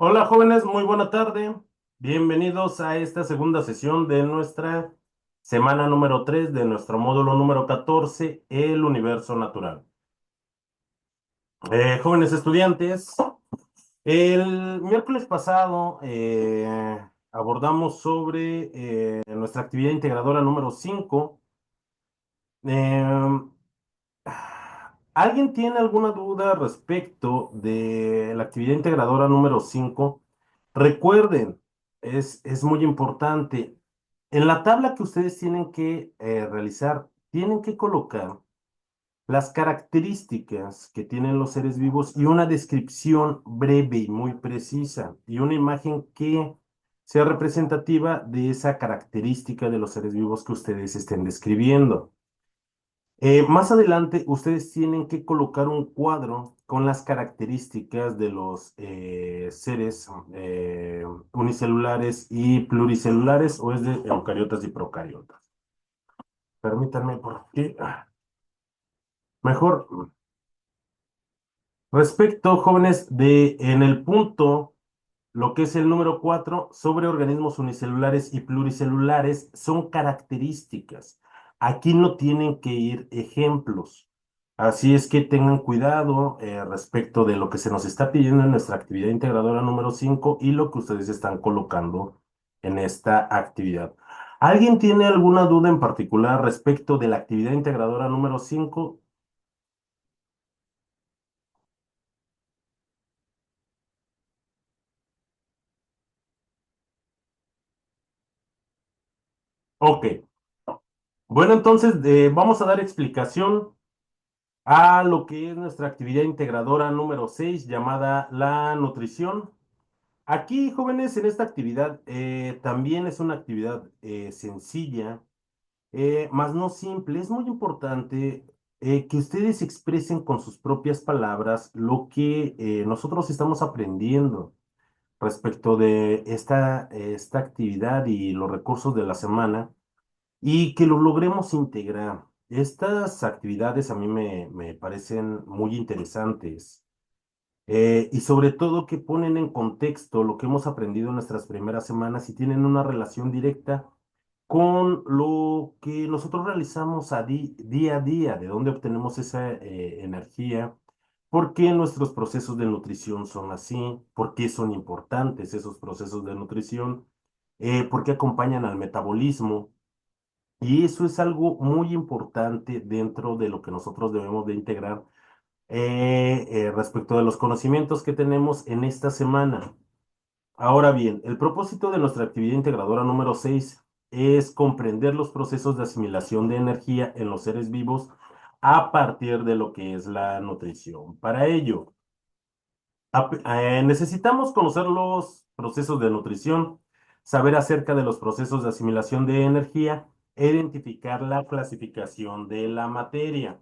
Hola jóvenes, muy buena tarde. Bienvenidos a esta segunda sesión de nuestra semana número 3 de nuestro módulo número 14, el universo natural. Jóvenes estudiantes, el miércoles pasado abordamos sobre nuestra actividad integradora número 5. ¿Alguien tiene alguna duda respecto de la actividad integradora número 5? Recuerden, es muy importante. En la tabla que ustedes tienen que realizar, tienen que colocar las características que tienen los seres vivos y una descripción breve y muy precisa y una imagen que sea representativa de esa característica de los seres vivos que ustedes estén describiendo. Más adelante, ustedes tienen que colocar un cuadro con las características de los seres unicelulares y pluricelulares, o es de eucariotas y procariotas. Permítanme, porque mejor. Respecto, jóvenes, de en el punto, lo que es el número 4 sobre organismos unicelulares y pluricelulares, son características. Aquí no tienen que ir ejemplos. Así es que tengan cuidado respecto de lo que se nos está pidiendo en nuestra actividad integradora número 5 y lo que ustedes están colocando en esta actividad. ¿Alguien tiene alguna duda en particular respecto de la actividad integradora número 5? Ok. Bueno, entonces vamos a dar explicación a lo que es nuestra actividad integradora número 6 llamada la nutrición. Aquí, jóvenes, en esta actividad también es una actividad sencilla, más no simple. Es muy importante que ustedes expresen con sus propias palabras lo que nosotros estamos aprendiendo respecto de esta actividad y los recursos de la semana y que lo logremos integrar. Estas actividades a mí me parecen muy interesantes y sobre todo que ponen en contexto lo que hemos aprendido en nuestras primeras semanas y tienen una relación directa con lo que nosotros realizamos día a día, de dónde obtenemos esa energía, por qué nuestros procesos de nutrición son así, por qué son importantes esos procesos de nutrición, por qué acompañan al metabolismo. Y eso es algo muy importante dentro de lo que nosotros debemos de integrar respecto de los conocimientos que tenemos en esta semana. Ahora bien, el propósito de nuestra actividad integradora número 6 es comprender los procesos de asimilación de energía en los seres vivos a partir de lo que es la nutrición. Para ello, necesitamos conocer los procesos de nutrición, saber acerca de los procesos de asimilación de energía e identificar la clasificación de la materia.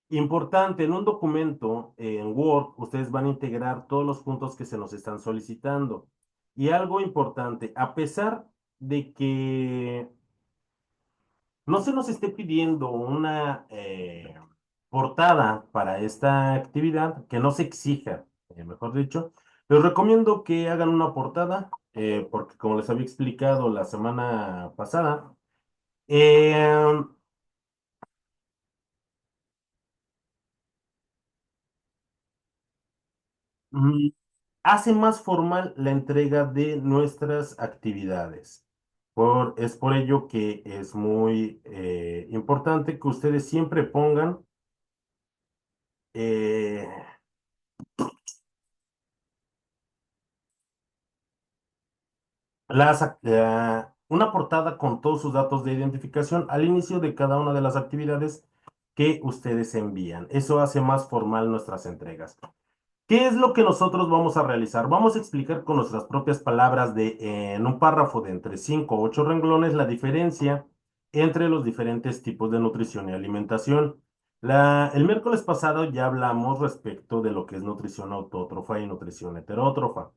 Importante, en un documento en Word, ustedes van a integrar todos los puntos que se nos están solicitando. Y algo importante, a pesar de que no se nos esté pidiendo una portada para esta actividad, que no se exija, mejor dicho, les recomiendo que hagan una portada, porque como les había explicado la semana pasada, eh, hace más formal la entrega de nuestras actividades. Es por ello que es muy importante que ustedes siempre pongan eh, una portada con todos sus datos de identificación al inicio de cada una de las actividades que ustedes envían. Eso hace más formal nuestras entregas. ¿Qué es lo que nosotros vamos a realizar? Vamos a explicar con nuestras propias palabras en un párrafo de entre 5 o 8 renglones la diferencia entre los diferentes tipos de nutrición y alimentación. El miércoles pasado ya hablamos respecto de lo que es nutrición autótrofa y nutrición heterótrofa.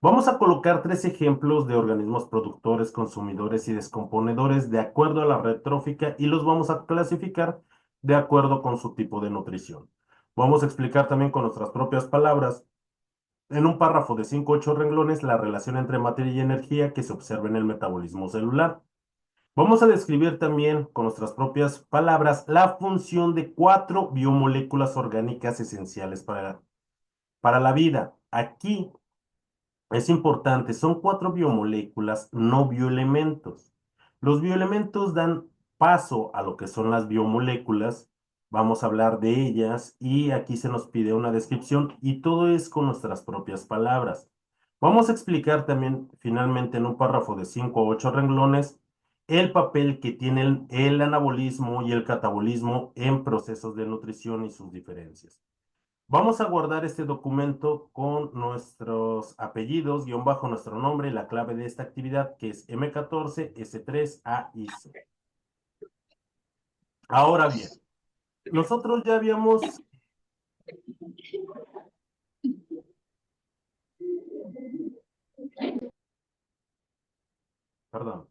Vamos a colocar tres ejemplos de organismos productores, consumidores y descomponedores de acuerdo a la red trófica y los vamos a clasificar de acuerdo con su tipo de nutrición. Vamos a explicar también con nuestras propias palabras, en un párrafo de 5 o 8 renglones, la relación entre materia y energía que se observa en el metabolismo celular. Vamos a describir también con nuestras propias palabras la función de cuatro biomoléculas orgánicas esenciales para la vida. Aquí es importante, son cuatro biomoléculas, no bioelementos. Los bioelementos dan paso a lo que son las biomoléculas. Vamos a hablar de ellas y aquí se nos pide una descripción y todo es con nuestras propias palabras. Vamos a explicar también finalmente en un párrafo de 5 o 8 renglones el papel que tiene el anabolismo y el catabolismo en procesos de nutrición y sus diferencias. Vamos a guardar este documento con nuestros apellidos, guión bajo nuestro nombre y la clave de esta actividad, que es M14S3A y C. Ahora bien, nosotros ya habíamos, perdón,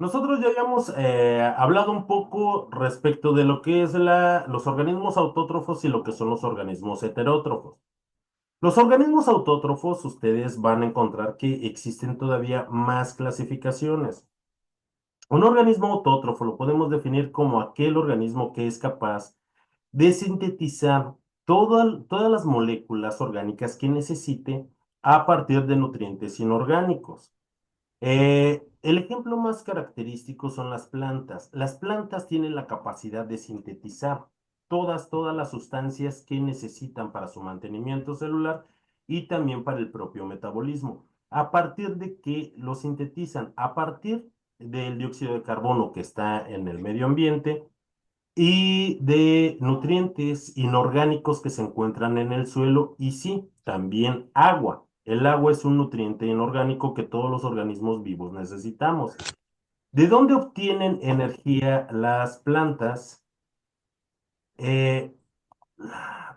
nosotros ya habíamos hablado un poco respecto de lo que es los organismos autótrofos y lo que son los organismos heterótrofos. Los organismos autótrofos, ustedes van a encontrar que existen todavía más clasificaciones. Un organismo autótrofo lo podemos definir como aquel organismo que es capaz de sintetizar todas las moléculas orgánicas que necesite a partir de nutrientes inorgánicos. El ejemplo más característico son las plantas. Las plantas tienen la capacidad de sintetizar todas las sustancias que necesitan para su mantenimiento celular y también para el propio metabolismo. ¿A partir de que lo sintetizan? A partir del dióxido de carbono que está en el medio ambiente y de nutrientes inorgánicos que se encuentran en el suelo y sí, también agua. El agua es un nutriente inorgánico que todos los organismos vivos necesitamos. ¿De dónde obtienen energía las plantas? Eh,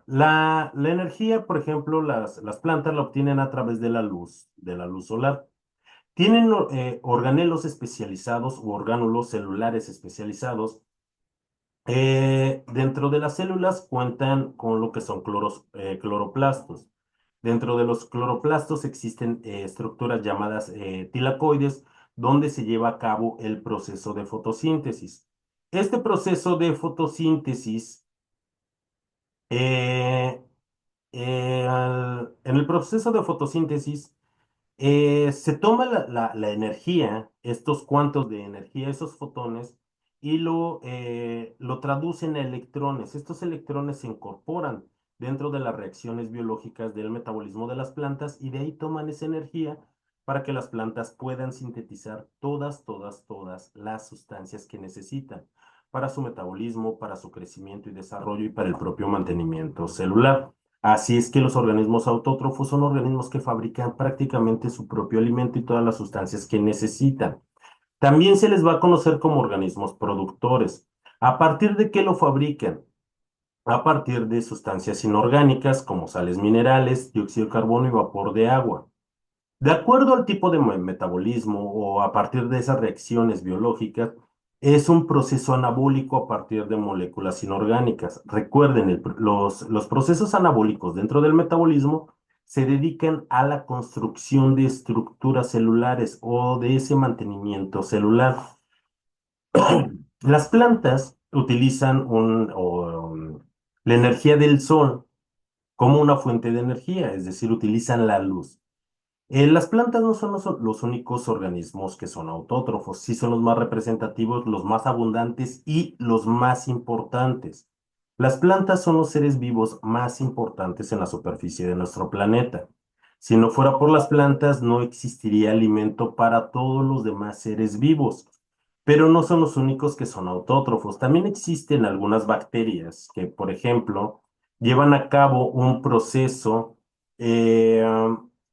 la energía, por ejemplo, las plantas la obtienen a través de la luz solar. Tienen organelos especializados u orgánulos celulares especializados. Dentro de las células cuentan con lo que son cloroplastos. Dentro de los cloroplastos existen estructuras llamadas tilacoides, donde se lleva a cabo el proceso de fotosíntesis. Este proceso de fotosíntesis, eh, en el proceso de fotosíntesis, se toma la energía, estos cuantos de energía, esos fotones, y lo traducen a electrones. Estos electrones se incorporan dentro de las reacciones biológicas del metabolismo de las plantas y de ahí toman esa energía para que las plantas puedan sintetizar todas las sustancias que necesitan para su metabolismo, para su crecimiento y desarrollo y para el propio mantenimiento celular. Así es que los organismos autótrofos son organismos que fabrican prácticamente su propio alimento y todas las sustancias que necesitan. También se les va a conocer como organismos productores. ¿A partir de qué lo fabrican? A partir de sustancias inorgánicas como sales minerales, dióxido de carbono y vapor de agua. De acuerdo al tipo de metabolismo o a partir de esas reacciones biológicas, es un proceso anabólico a partir de moléculas inorgánicas. Recuerden, los procesos anabólicos dentro del metabolismo se dedican a la construcción de estructuras celulares o de ese mantenimiento celular. Las plantas utilizan la energía del sol como una fuente de energía, es decir, utilizan la luz. Las plantas no son los únicos organismos que son autótrofos, sí son los más representativos, los más abundantes y los más importantes. Las plantas son los seres vivos más importantes en la superficie de nuestro planeta. Si no fuera por las plantas, no existiría alimento para todos los demás seres vivos. Pero no son los únicos que son autótrofos. También existen algunas bacterias que, por ejemplo, llevan a cabo un proceso eh,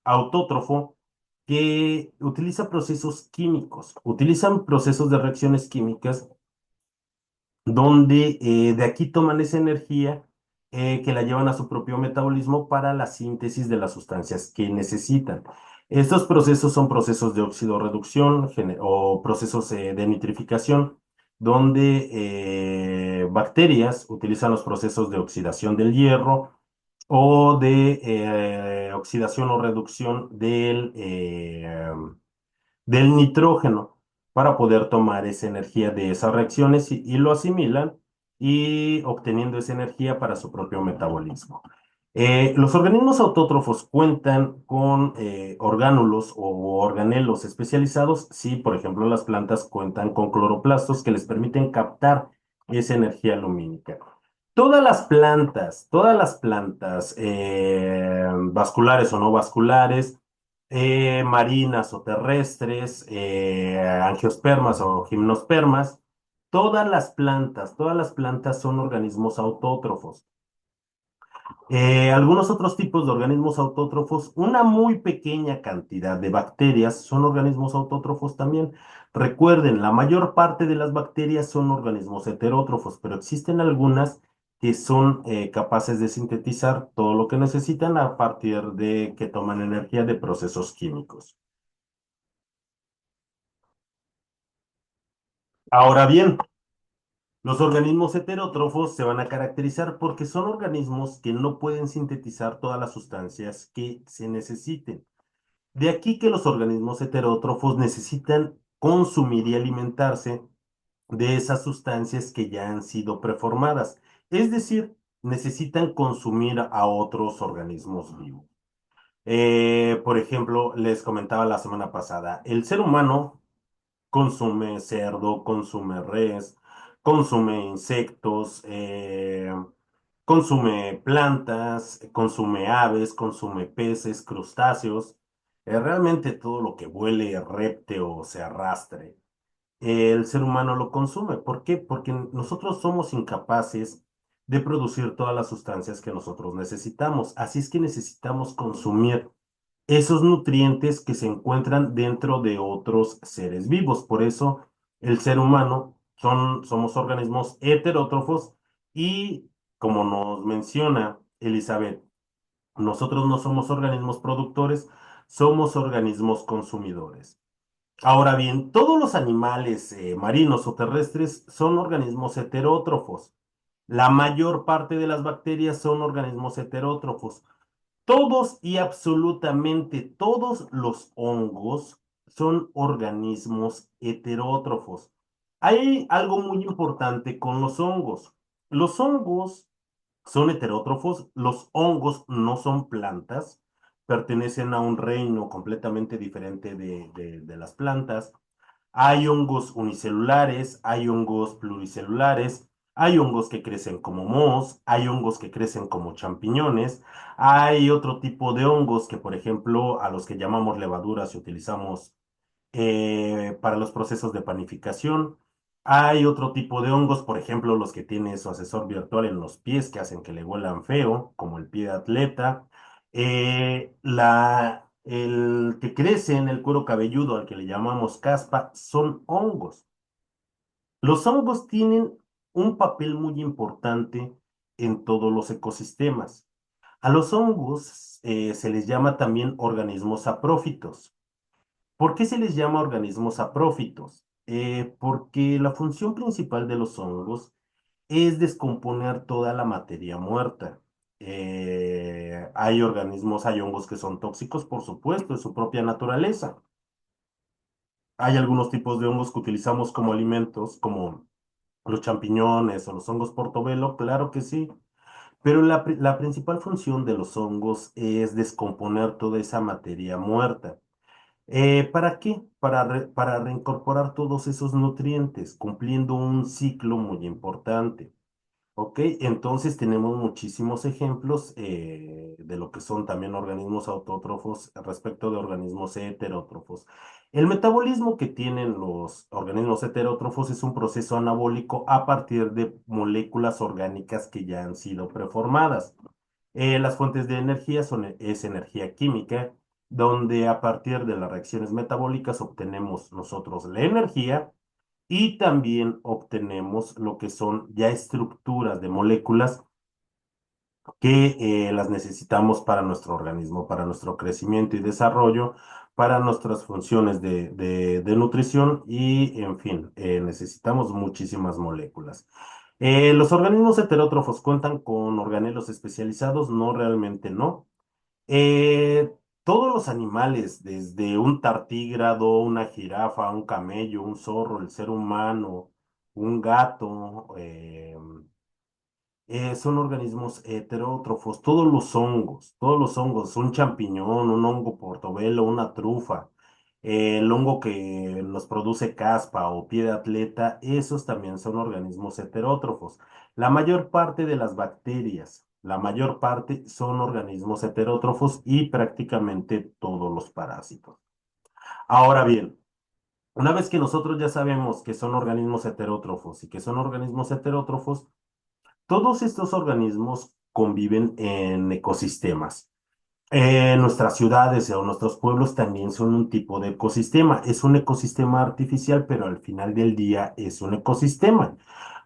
autótrofo que utiliza procesos químicos, utilizan procesos de reacciones químicas donde de aquí toman esa energía que la llevan a su propio metabolismo para la síntesis de las sustancias que necesitan. Estos procesos son procesos de oxidorreducción o procesos de nitrificación, donde bacterias utilizan los procesos de oxidación del hierro o de oxidación o reducción del nitrógeno para poder tomar esa energía de esas reacciones y lo asimilan y obteniendo esa energía para su propio metabolismo. Los organismos autótrofos cuentan con orgánulos o organelos especializados. Sí, por ejemplo, las plantas cuentan con cloroplastos que les permiten captar esa energía lumínica. Todas las plantas, vasculares o no vasculares, marinas o terrestres, angiospermas o gimnospermas, todas las plantas son organismos autótrofos. Algunos otros tipos de organismos autótrofos, una muy pequeña cantidad de bacterias son organismos autótrofos también. Recuerden, la mayor parte de las bacterias son organismos heterótrofos, pero existen algunas que son capaces de sintetizar todo lo que necesitan a partir de que toman energía de procesos químicos. Ahora bien, los organismos heterótrofos se van a caracterizar porque son organismos que no pueden sintetizar todas las sustancias que se necesiten. De aquí que los organismos heterótrofos necesitan consumir y alimentarse de esas sustancias que ya han sido preformadas, es decir, necesitan consumir a otros organismos vivos. Por ejemplo, les comentaba la semana pasada, el ser humano consume cerdo, consume res, consume insectos, consume plantas, consume aves, consume peces, crustáceos, realmente todo lo que vuele, repte o se arrastre. El ser humano lo consume. ¿Por qué? Porque nosotros somos incapaces de producir todas las sustancias que nosotros necesitamos. Así es que necesitamos consumir esos nutrientes que se encuentran dentro de otros seres vivos. Por eso el ser humano somos organismos heterótrofos y como nos menciona Elizabeth, nosotros no somos organismos productores, somos organismos consumidores. Ahora bien, todos los animales marinos o terrestres son organismos heterótrofos. La mayor parte de las bacterias son organismos heterótrofos. Todos y absolutamente todos los hongos son organismos heterótrofos. Hay algo muy importante con los hongos. Los hongos son heterótrofos, los hongos no son plantas, pertenecen a un reino completamente diferente de las plantas. Hay hongos unicelulares, hay hongos pluricelulares, hay hongos que crecen como mohos, hay hongos que crecen como champiñones, hay otro tipo de hongos que, por ejemplo, a los que llamamos levaduras y utilizamos para los procesos de panificación. Hay otro tipo de hongos, por ejemplo, los que tiene su asesor virtual en los pies que hacen que le huelan feo, como el pie de atleta. El que crece en el cuero cabelludo, al que le llamamos caspa, son hongos. Los hongos tienen un papel muy importante en todos los ecosistemas. A los hongos se les llama también organismos saprófitos. ¿Por qué se les llama organismos saprófitos? Porque la función principal de los hongos es descomponer toda la materia muerta. Hay hongos que son tóxicos, por supuesto, es su propia naturaleza. Hay algunos tipos de hongos que utilizamos como alimentos, como los champiñones o los hongos portobelo, claro que sí. Pero la principal función de los hongos es descomponer toda esa materia muerta. ¿Para qué? Para reincorporar todos esos nutrientes, cumpliendo un ciclo muy importante. Ok, entonces tenemos muchísimos ejemplos de lo que son también organismos autótrofos respecto de organismos heterótrofos. El metabolismo que tienen los organismos heterótrofos es un proceso anabólico a partir de moléculas orgánicas que ya han sido preformadas. Las fuentes de energía es energía química, donde a partir de las reacciones metabólicas obtenemos nosotros la energía y también obtenemos lo que son ya estructuras de moléculas que las necesitamos para nuestro organismo, para nuestro crecimiento y desarrollo, para nuestras funciones de nutrición y, en fin, necesitamos muchísimas moléculas. ¿Los organismos heterótrofos cuentan con organelos especializados? No, realmente no. Eh, Todos los animales, desde un tartígrado, una jirafa, un camello, un zorro, el ser humano, un gato, son organismos heterótrofos. Todos los hongos, un champiñón, un hongo portobelo, una trufa, el hongo que nos produce caspa o pie de atleta, esos también son organismos heterótrofos. La mayor parte de las bacterias, la mayor parte son organismos heterótrofos y prácticamente todos los parásitos. Ahora bien, una vez que nosotros ya sabemos que son organismos heterótrofos y que son organismos heterótrofos, todos estos organismos conviven en ecosistemas. Nuestras ciudades o nuestros pueblos también son un tipo de ecosistema. Es un ecosistema artificial, pero al final del día es un ecosistema.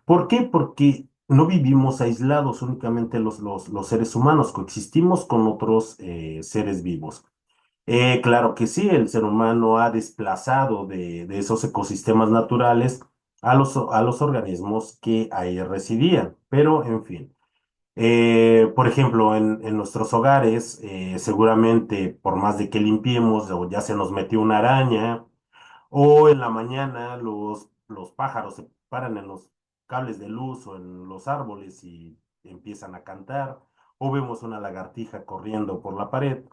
¿Por qué? Porque no vivimos aislados únicamente los seres humanos, coexistimos con otros seres vivos. Claro que sí, el ser humano ha desplazado de esos ecosistemas naturales a los organismos que ahí residían, pero en fin. Por ejemplo, en nuestros hogares, seguramente por más de que limpiemos, o ya se nos metió una araña, o en la mañana los pájaros se paran en los cables de luz o en los árboles y empiezan a cantar, o vemos una lagartija corriendo por la pared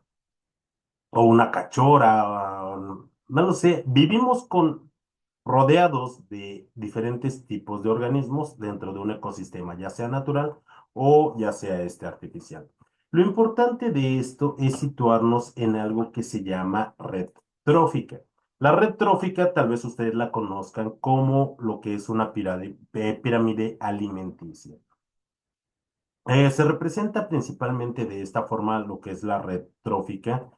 o una cachora, no lo sé, vivimos rodeados de diferentes tipos de organismos dentro de un ecosistema, ya sea natural o ya sea este artificial. Lo importante de esto es situarnos en algo que se llama red trófica. La red trófica, tal vez ustedes la conozcan como lo que es una pirámide alimenticia. Se representa principalmente de esta forma lo que es la red trófica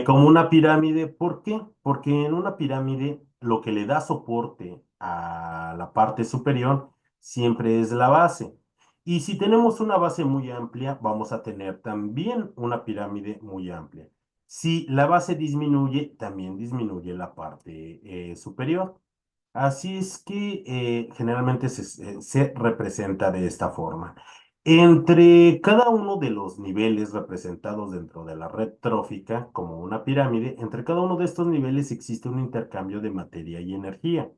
como una pirámide. ¿Por qué? Porque en una pirámide lo que le da soporte a la parte superior siempre es la base. Y si tenemos una base muy amplia, vamos a tener también una pirámide muy amplia. Si la base disminuye, también disminuye la parte superior. Así es que generalmente se representa de esta forma. Entre cada uno de los niveles representados dentro de la red trófica, como una pirámide, entre cada uno de estos niveles existe un intercambio de materia y energía.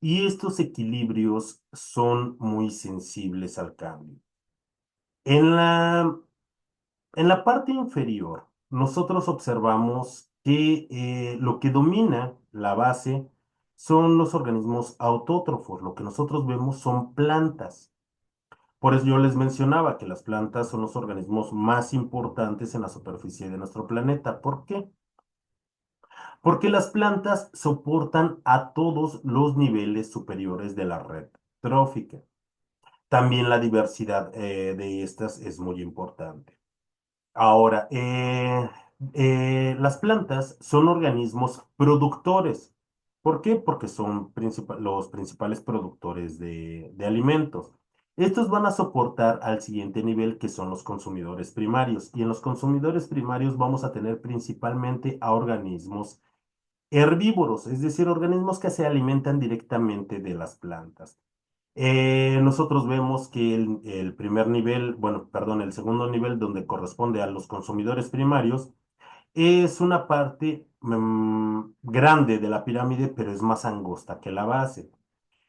Y estos equilibrios son muy sensibles al cambio. En la, en la parte inferior, nosotros observamos que lo que domina la base son los organismos autótrofos. Lo que nosotros vemos son plantas. Por eso yo les mencionaba que las plantas son los organismos más importantes en la superficie de nuestro planeta. ¿Por qué? Porque las plantas soportan a todos los niveles superiores de la red trófica. También la diversidad de estas es muy importante. Ahora, las plantas son organismos productores. ¿Por qué? Porque son los principales productores de alimentos. Estos van a soportar al siguiente nivel, que son los consumidores primarios. Y en los consumidores primarios vamos a tener principalmente a organismos herbívoros, es decir, organismos que se alimentan directamente de las plantas. Nosotros vemos que el primer nivel, bueno, perdón, el segundo nivel donde corresponde a los consumidores primarios es una parte grande de la pirámide, pero es más angosta que la base.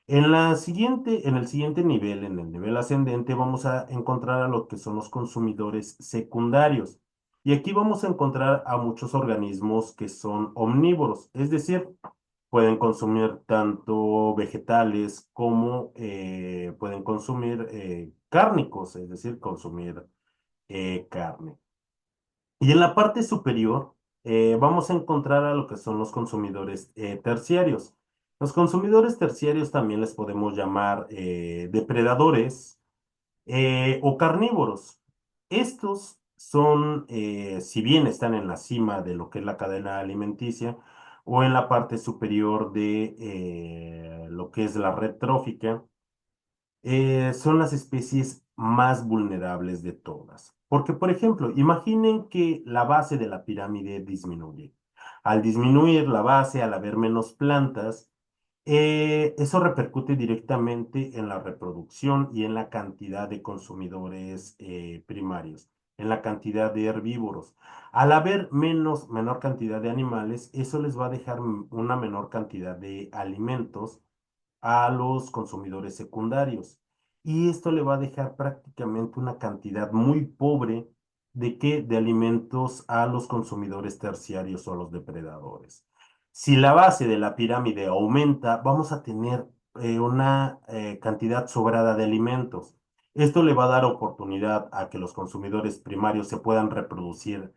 En el siguiente nivel, en el nivel ascendente, vamos a encontrar a lo que son los consumidores secundarios. Y aquí vamos a encontrar a muchos organismos que son omnívoros, es decir, pueden consumir tanto vegetales como pueden consumir cárnicos, es decir, consumir carne. Y en la parte superior vamos a encontrar a lo que son los consumidores terciarios. Los consumidores terciarios también les podemos llamar depredadores o carnívoros. Estos son, si bien están en la cima de lo que es la cadena alimenticia o en la parte superior de lo que es la red trófica, son las especies más vulnerables de todas. Porque, por ejemplo, imaginen que la base de la pirámide disminuye. Al disminuir la base, al haber menos plantas, eso repercute directamente en la reproducción y en la cantidad de consumidores primarios, en la cantidad de herbívoros. Al haber menor cantidad de animales, eso les va a dejar una menor cantidad de alimentos a los consumidores secundarios. Y esto le va a dejar prácticamente una cantidad muy pobre de qué, de alimentos a los consumidores terciarios o a los depredadores. Si la base de la pirámide aumenta, vamos a tener una cantidad sobrada de alimentos. Esto le va a dar oportunidad a que los consumidores primarios se puedan reproducir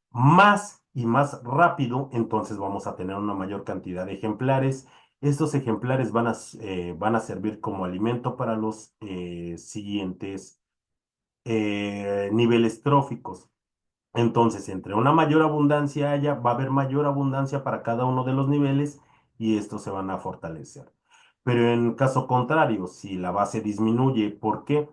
más y más rápido, entonces vamos a tener una mayor cantidad de ejemplares. Estos ejemplares van a servir como alimento para los siguientes niveles tróficos. Entonces, entre una mayor abundancia haya, va a haber mayor abundancia para cada uno de los niveles y estos se van a fortalecer. Pero en caso contrario, si la base disminuye, ¿por qué?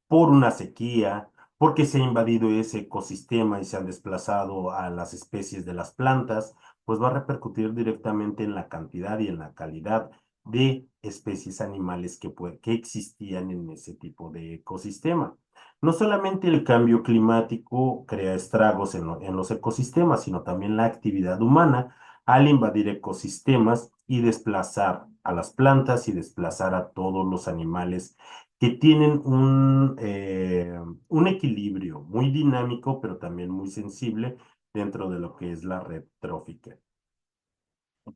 Por una sequía, porque se ha invadido ese ecosistema y se han desplazado a las especies de las plantas, pues va a repercutir directamente en la cantidad y en la calidad de especies animales que existían en ese tipo de ecosistema. No solamente el cambio climático crea estragos en los ecosistemas, sino también la actividad humana al invadir ecosistemas y desplazar a las plantas y desplazar a todos los animales que tienen un equilibrio muy dinámico, pero también muy sensible dentro de lo que es la red trófica.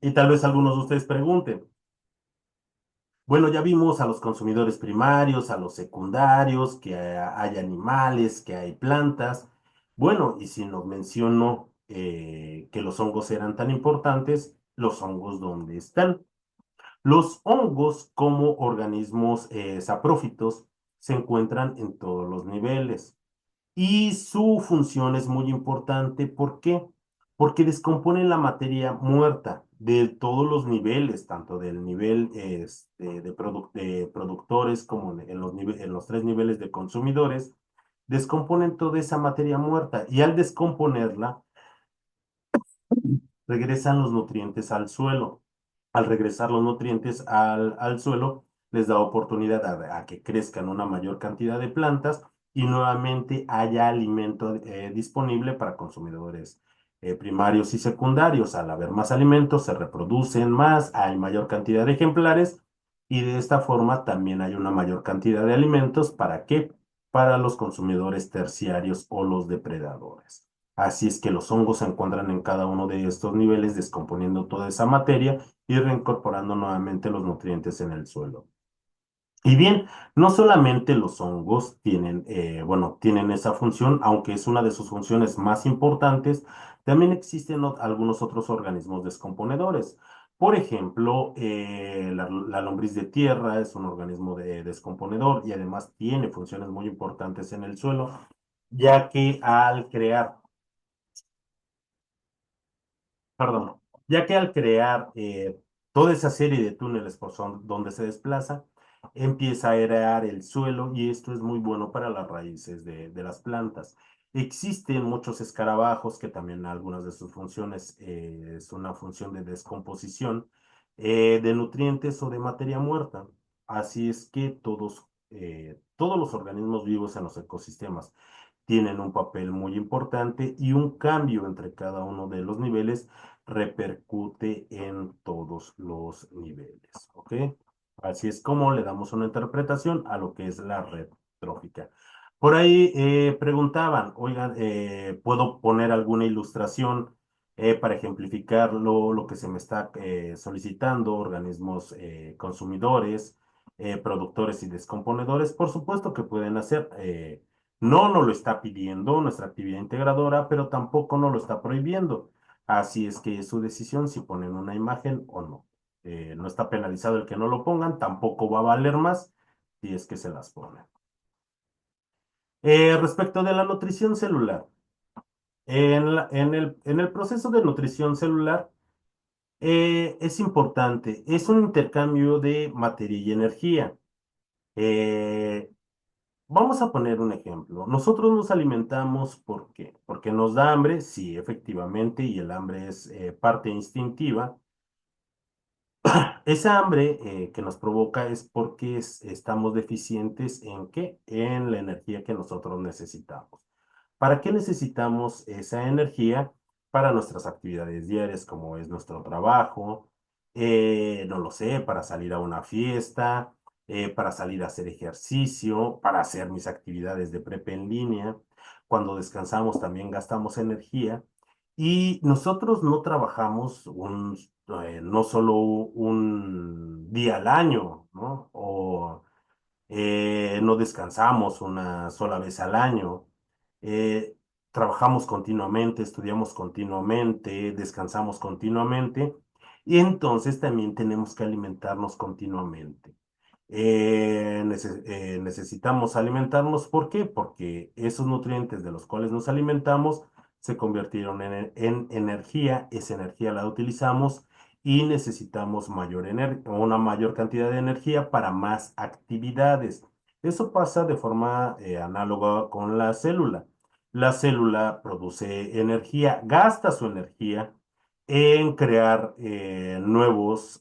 Y tal vez algunos de ustedes pregunten, bueno, ya vimos a los consumidores primarios, a los secundarios, que hay animales, que hay plantas. Bueno, y si nos menciono que los hongos eran tan importantes, los hongos, ¿dónde están? Los hongos como organismos saprófitos se encuentran en todos los niveles. Y su función es muy importante. ¿Por qué? Porque descomponen la materia muerta de todos los niveles, tanto del nivel de productores como en los tres niveles de consumidores, descomponen toda esa materia muerta y al descomponerla regresan los nutrientes al suelo. Al regresar los nutrientes al suelo, les da oportunidad a que crezcan una mayor cantidad de plantas y nuevamente haya alimento disponible para consumidores primarios y secundarios. Al haber más alimentos, se reproducen más, hay mayor cantidad de ejemplares y de esta forma también hay una mayor cantidad de alimentos. ¿Para qué? Para los consumidores terciarios o los depredadores. Así es que los hongos se encuentran en cada uno de estos niveles, descomponiendo toda esa materia y reincorporando nuevamente los nutrientes en el suelo. Y bien, no solamente los hongos tienen, bueno, tienen esa función, aunque es una de sus funciones más importantes, también existen algunos otros organismos descomponedores. Por ejemplo, la lombriz de tierra es un organismo descomponedor y además tiene funciones muy importantes en el suelo, ya que al crear perdón, ya que al crear toda esa serie de túneles donde se desplaza, empieza a aerar el suelo y esto es muy bueno para las raíces de las plantas. Existen muchos escarabajos que también algunas de sus funciones es una función de descomposición de nutrientes o de materia muerta. Así es que todos los organismos vivos en los ecosistemas tienen un papel muy importante y un cambio entre cada uno de los niveles repercute en todos los niveles, ¿ok? Así es como le damos una interpretación a lo que es la red trófica. Por ahí preguntaban, oigan, ¿puedo poner alguna ilustración para ejemplificar lo que se me está solicitando? Organismos consumidores, productores y descomponedores. Por supuesto que pueden hacer. No nos lo está pidiendo nuestra actividad integradora, pero tampoco nos lo está prohibiendo. Así es que es su decisión si ponen una imagen o no. No está penalizado el que no lo pongan, tampoco va a valer más si es que se las ponen. Respecto de la nutrición celular, en el proceso de nutrición celular es importante, es un intercambio de materia y energía. Eh, Vamos a poner un ejemplo. Nosotros nos alimentamos ¿por qué? Porque nos da hambre, sí, efectivamente, y el hambre es parte instintiva. Esa hambre que nos provoca es porque estamos deficientes ¿en qué? En la energía que nosotros necesitamos. ¿Para qué necesitamos esa energía? Para nuestras actividades diarias, como es nuestro trabajo, no lo sé, para salir a una fiesta, para salir a hacer ejercicio, para hacer mis actividades de prepa en línea. Cuando descansamos también gastamos energía. Y nosotros no trabajamos no solo un día al año, ¿no? O no descansamos una sola vez al año. Eh, Trabajamos continuamente, estudiamos continuamente, descansamos continuamente y entonces también tenemos que alimentarnos continuamente. Necesitamos alimentarnos, ¿por qué? Porque esos nutrientes de los cuales nos alimentamos se convirtieron en energía, esa energía la utilizamos y necesitamos una mayor cantidad de energía para más actividades. Eso pasa de forma análoga con la célula. La célula produce energía, gasta su energía en crear nuevos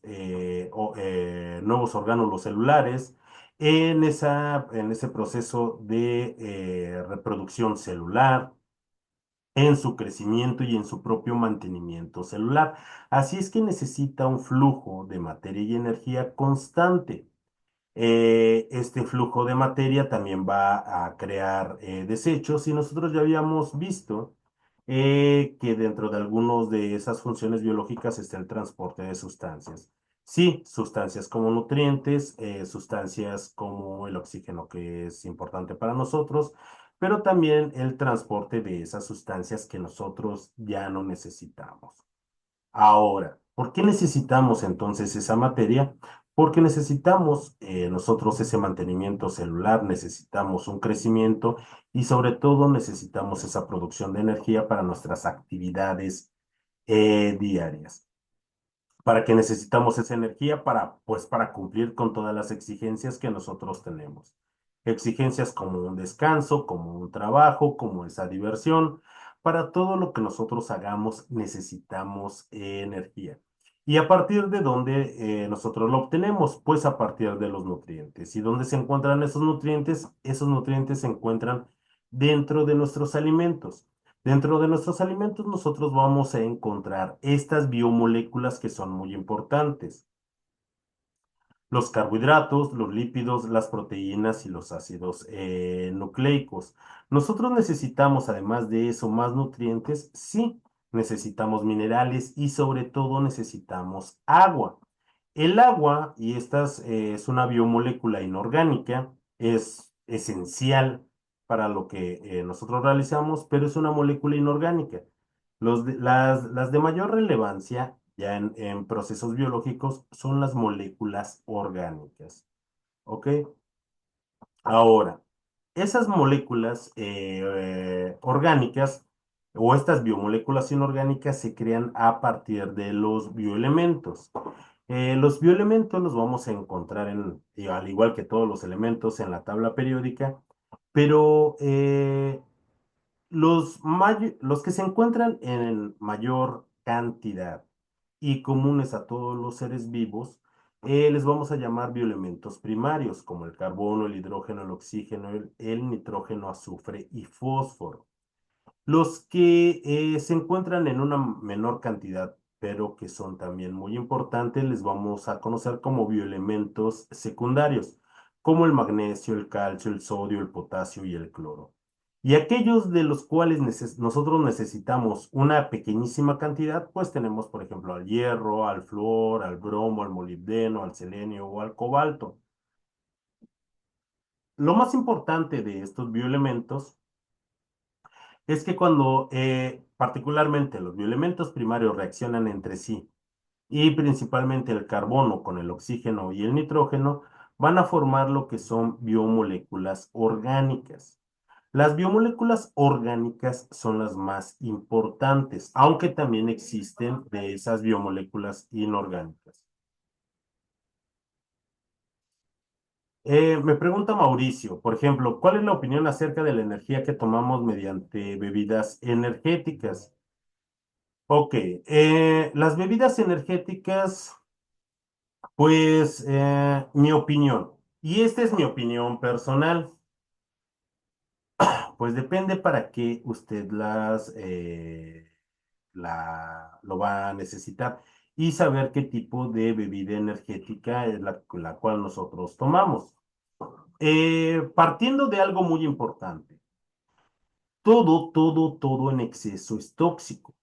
orgánulos celulares en ese proceso de reproducción celular, en su crecimiento y en su propio mantenimiento celular. Así es que necesita un flujo de materia y energía constante. Este flujo de materia también va a crear desechos y nosotros ya habíamos visto que dentro de algunas de esas funciones biológicas está el transporte de sustancias. Sí, sustancias como nutrientes, sustancias como el oxígeno que es importante para nosotros, pero también el transporte de esas sustancias que nosotros ya no necesitamos. Ahora, ¿por qué necesitamos entonces esa materia? Porque necesitamos nosotros ese mantenimiento celular, necesitamos un crecimiento y sobre todo necesitamos esa producción de energía para nuestras actividades diarias. ¿Para qué necesitamos esa energía? Pues para cumplir con todas las exigencias que nosotros tenemos. Exigencias como un descanso, como un trabajo, como esa diversión. Para todo lo que nosotros hagamos necesitamos energía. ¿Y a partir de dónde nosotros lo obtenemos? Pues a partir de los nutrientes. ¿Y dónde se encuentran esos nutrientes? Esos nutrientes se encuentran dentro de nuestros alimentos. Dentro de nuestros alimentos nosotros vamos a encontrar estas biomoléculas que son muy importantes. Los carbohidratos, los lípidos, las proteínas y los ácidos nucleicos. Nosotros necesitamos, además de eso, más nutrientes. Sí, necesitamos minerales y sobre todo necesitamos agua. El agua, y esta es una biomolécula inorgánica, es esencial para lo que nosotros realizamos, pero es una molécula inorgánica. Las de mayor relevancia ya en procesos biológicos son las moléculas orgánicas. ¿Ok? Ahora, esas moléculas orgánicas o estas biomoléculas inorgánicas se crean a partir de los bioelementos. Los bioelementos los vamos a encontrar al igual que todos los elementos en la tabla periódica, pero los que se encuentran en mayor cantidad y comunes a todos los seres vivos, les vamos a llamar bioelementos primarios, como el carbono, el hidrógeno, el oxígeno, el nitrógeno, azufre y fósforo. Los que se encuentran en una menor cantidad pero que son también muy importantes, les vamos a conocer como bioelementos secundarios, como el magnesio, el calcio, el sodio, el potasio y el cloro. Y aquellos de los cuales nosotros necesitamos una pequeñísima cantidad, pues tenemos, por ejemplo, al hierro, al flúor, al bromo, al molibdeno, al selenio o al cobalto. Lo más importante de estos bioelementos es que cuando particularmente los bioelementos primarios reaccionan entre sí y principalmente el carbono con el oxígeno y el nitrógeno, van a formar lo que son biomoléculas orgánicas. Las biomoléculas orgánicas son las más importantes, aunque también existen de esas biomoléculas inorgánicas. Me pregunta Mauricio, por ejemplo, ¿cuál es la opinión acerca de la energía que tomamos mediante bebidas energéticas? Ok, las bebidas energéticas, pues mi opinión, y esta es mi opinión personal, pues depende para qué usted lo va a necesitar y saber qué tipo de bebida energética es la cual nosotros tomamos. Partiendo de algo muy importante, todo en exceso es tóxico.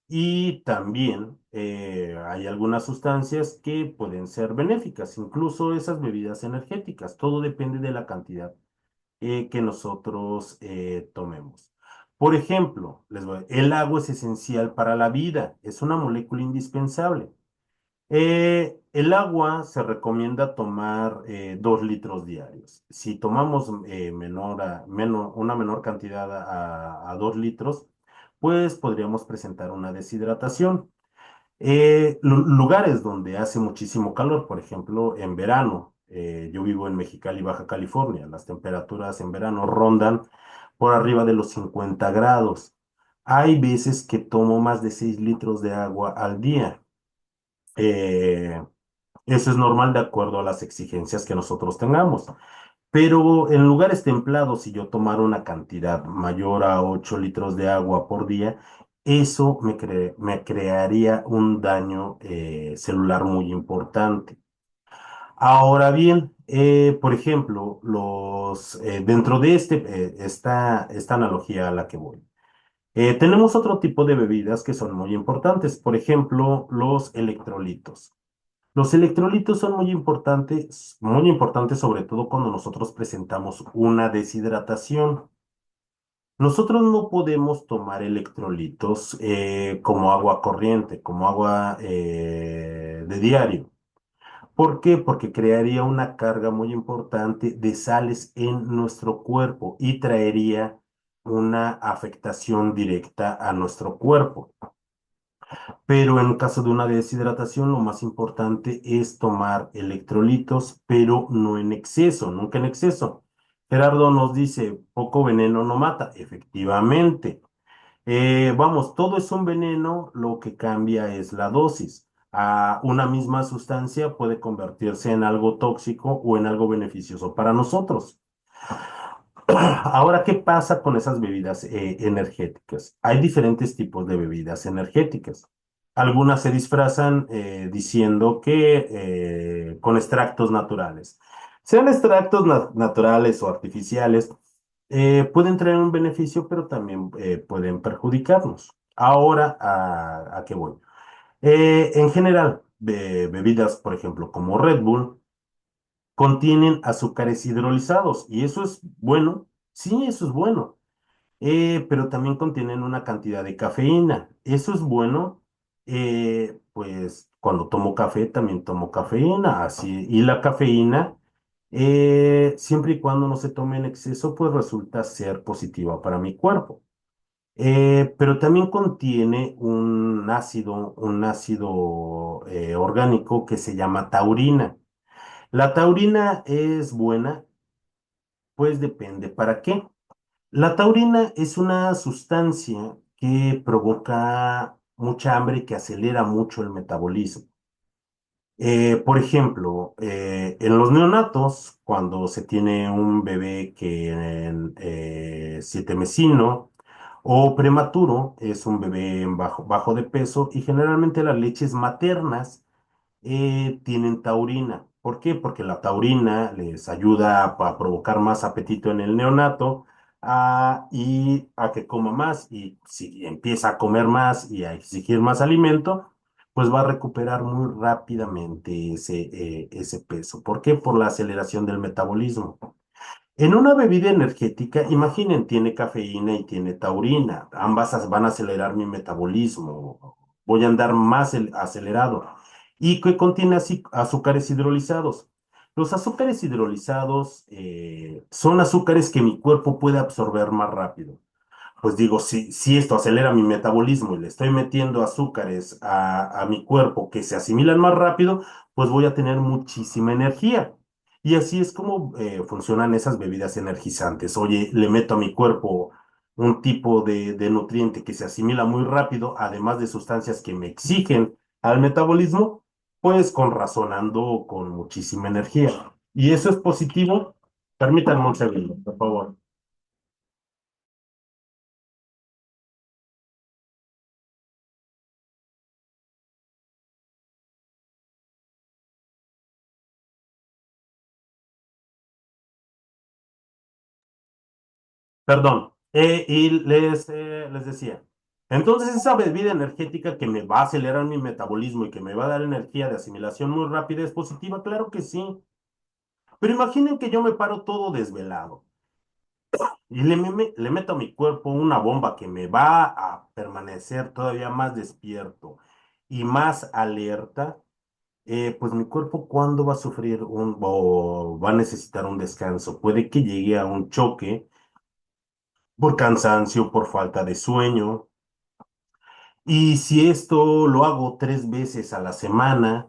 Y también hay algunas sustancias que pueden ser benéficas, incluso esas bebidas energéticas. Todo depende de la cantidad que nosotros tomemos. Por ejemplo, el agua es esencial para la vida, es una molécula indispensable. El agua se recomienda tomar 2 litros diarios. Si tomamos una menor cantidad a 2 litros, pues podríamos presentar una deshidratación. Lugares donde hace muchísimo calor, por ejemplo, en verano, yo vivo en Mexicali, Baja California, las temperaturas en verano rondan por arriba de los 50 grados. Hay veces que tomo más de 6 litros de agua al día. Eh, Eso es normal de acuerdo a las exigencias que nosotros tengamos. Pero en lugares templados, si yo tomara una cantidad mayor a 8 litros de agua por día, eso me crearía un daño celular muy importante. Ahora bien, por ejemplo, dentro de esta analogía a la que voy, tenemos otro tipo de bebidas que son muy importantes, por ejemplo, los electrolitos. Los electrolitos son muy importantes sobre todo cuando nosotros presentamos una deshidratación. Nosotros no podemos tomar electrolitos como agua corriente, como agua de diario. ¿Por qué? Porque crearía una carga muy importante de sales en nuestro cuerpo y traería una afectación directa a nuestro cuerpo. Pero en caso de una deshidratación, lo más importante es tomar electrolitos, pero no en exceso, nunca en exceso. Gerardo nos dice, poco veneno no mata. Efectivamente. Vamos, todo es un veneno, lo que cambia es la dosis. Una misma sustancia puede convertirse en algo tóxico o en algo beneficioso para nosotros. Ahora, ¿qué pasa con esas bebidas energéticas? Hay diferentes tipos de bebidas energéticas. Algunas se disfrazan diciendo que con extractos naturales. Sean extractos naturales o artificiales, pueden traer un beneficio, pero también pueden perjudicarnos. Ahora, ¿a qué voy? En general, bebidas, por ejemplo, como Red Bull, contienen azúcares hidrolizados y eso es bueno, sí, eso es bueno, pero también contienen una cantidad de cafeína. Eso es bueno, pues cuando tomo café también tomo cafeína, así, y la cafeína, siempre y cuando no se tome en exceso, pues resulta ser positiva para mi cuerpo. Pero también contiene un ácido orgánico que se llama taurina. La taurina es buena, pues depende para qué. La taurina es una sustancia que provoca mucha hambre y que acelera mucho el metabolismo. Por ejemplo, en los neonatos, cuando se tiene un bebé que siete mesino O prematuro es un bebé en bajo de peso y generalmente las leches maternas tienen taurina. ¿Por qué? Porque la taurina les ayuda a provocar más apetito en el neonato y a que coma más. Y si empieza a comer más y a exigir más alimento, pues va a recuperar muy rápidamente ese peso. ¿Por qué? Por la aceleración del metabolismo. En una bebida energética, imaginen, tiene cafeína y tiene taurina. Ambas van a acelerar mi metabolismo. Voy a andar más acelerado. ¿Y que contiene azúcares hidrolizados? Los azúcares hidrolizados son azúcares que mi cuerpo puede absorber más rápido. Pues digo, si esto acelera mi metabolismo y le estoy metiendo azúcares a mi cuerpo que se asimilan más rápido, pues voy a tener muchísima energía. Y así es como funcionan esas bebidas energizantes. Oye, le meto a mi cuerpo un tipo de nutriente que se asimila muy rápido, además de sustancias que me exigen al metabolismo, pues con razonando con muchísima energía. Y eso es positivo. Permítanme un segundo, por favor. Perdón. Y les decía, entonces esa bebida energética que me va a acelerar mi metabolismo y que me va a dar energía de asimilación muy rápida es positiva, claro que sí. Pero imaginen que yo me paro todo desvelado y le meto a mi cuerpo una bomba que me va a permanecer todavía más despierto y más alerta. Pues mi cuerpo, ¿cuándo va a sufrir o va a necesitar un descanso? Puede que llegue a un choque por cansancio, por falta de sueño. Y si esto lo hago 3 veces a la semana,